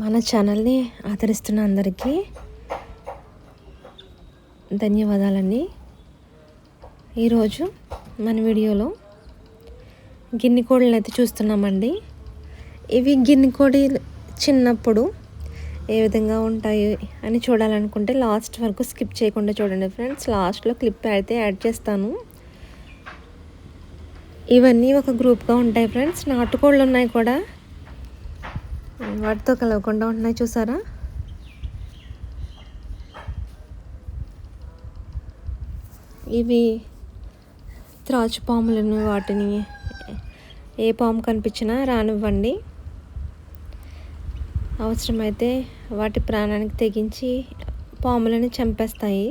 మన ఛానల్ని ఆదరిస్తున్న అందరికీ ధన్యవాదాలండి. ఈరోజు మన వీడియోలో గిన్నె కోడిలను అయితే చూస్తున్నామండి. ఇవి గిన్నె కోడి చిన్నప్పుడు ఏ విధంగా ఉంటాయి అని చూడాలనుకుంటే లాస్ట్ వరకు స్కిప్ చేయకుండా చూడండి ఫ్రెండ్స్. లాస్ట్లో క్లిప్ అయితే యాడ్ చేస్తాను. ఇవన్నీ ఒక గ్రూప్గా ఉంటాయి ఫ్రెండ్స్. నాటుకోళ్ళు ఉన్నాయి కూడా, వాటితో కలవకుండా ఉన్నాయి చూసారా. ఇవి త్రాచు పాములను, వాటిని ఏ పాము కనిపించినా రానివ్వండి. అవసరమైతే వాటి ప్రాణానికి తెగించి పాములని చంపేస్తాయి.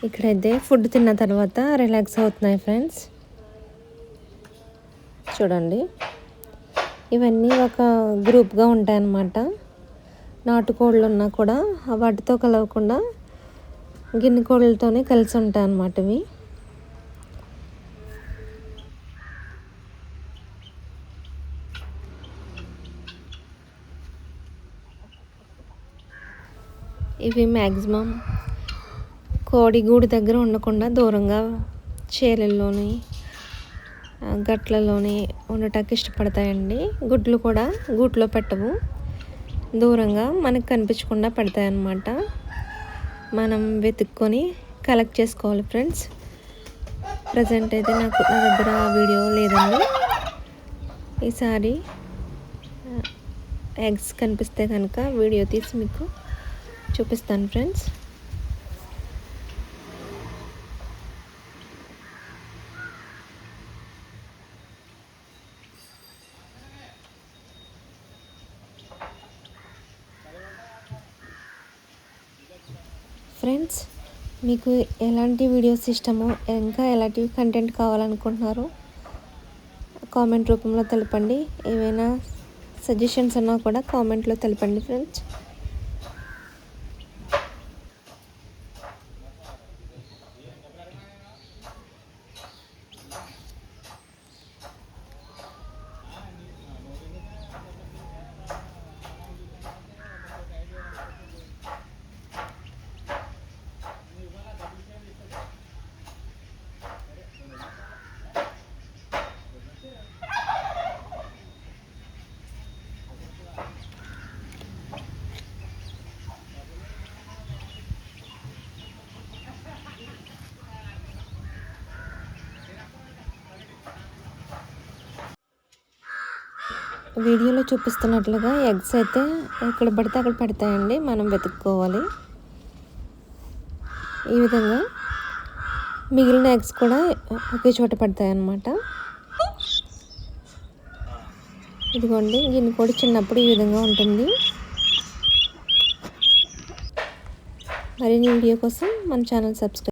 ఇక్కడైతే ఫుడ్ తిన్న తర్వాత రిలాక్స్ అవుతున్నాయి ఫ్రెండ్స్. చూడండి, ఇవన్నీ ఒక గ్రూప్గా ఉంటాయన్నమాట. నాటుకోళ్ళు ఉన్నా కూడా వాటితో కలవకుండా గిన్నె కోళ్ళతోనే కలిసి ఉంటాయి అన్నమాట. ఇవి మ్యాక్సిమం కోడి గూడు దగ్గర ఉండకుండా దూరంగా చేలల్లోని గట్లలోని ఉండటానికి ఇష్టపడతాయండి. గుడ్లు కూడా గూట్లో పెట్టవు, దూరంగా మనకు కనిపించకుండా పెడతాయి అన్నమాట. మనం వెతుక్కొని కలెక్ట్ చేసుకోవాలి ఫ్రెండ్స్. ప్రజెంట్ అయితే నా దగ్గర వీడియో లేదండి. ఈసారి ఎగ్స్ కనిపిస్తే కనుక వీడియో తీసి మీకు చూపిస్తాను ఫ్రెండ్స్. ఫ్రెండ్స్, మీకు ఎలాంటి వీడియోస్ ఇష్టమో, ఇంకా ఎలాంటి కంటెంట్ కావాలనుకుంటున్నారో కామెంట్ రూపంలో తెలపండి. ఏవైనా సజెషన్స్ ఉన్నా కూడా కామెంట్లో తెలపండి ఫ్రెండ్స్. వీడియోలో చూపిస్తున్నట్లుగా ఎగ్స్ అయితే ఎక్కడ పడితే అక్కడ పడతాయండి, మనం వెతుక్కోవాలి. ఈ విధంగా మిగిలిన ఎగ్స్ కూడా ఒకే చోట పడతాయి అన్నమాట. ఇదిగోండి, గిన్నె కూడా చిన్నప్పుడు ఈ విధంగా ఉంటుంది. మరిన్ని వీడియో కోసం మన ఛానల్ సబ్స్క్రైబ్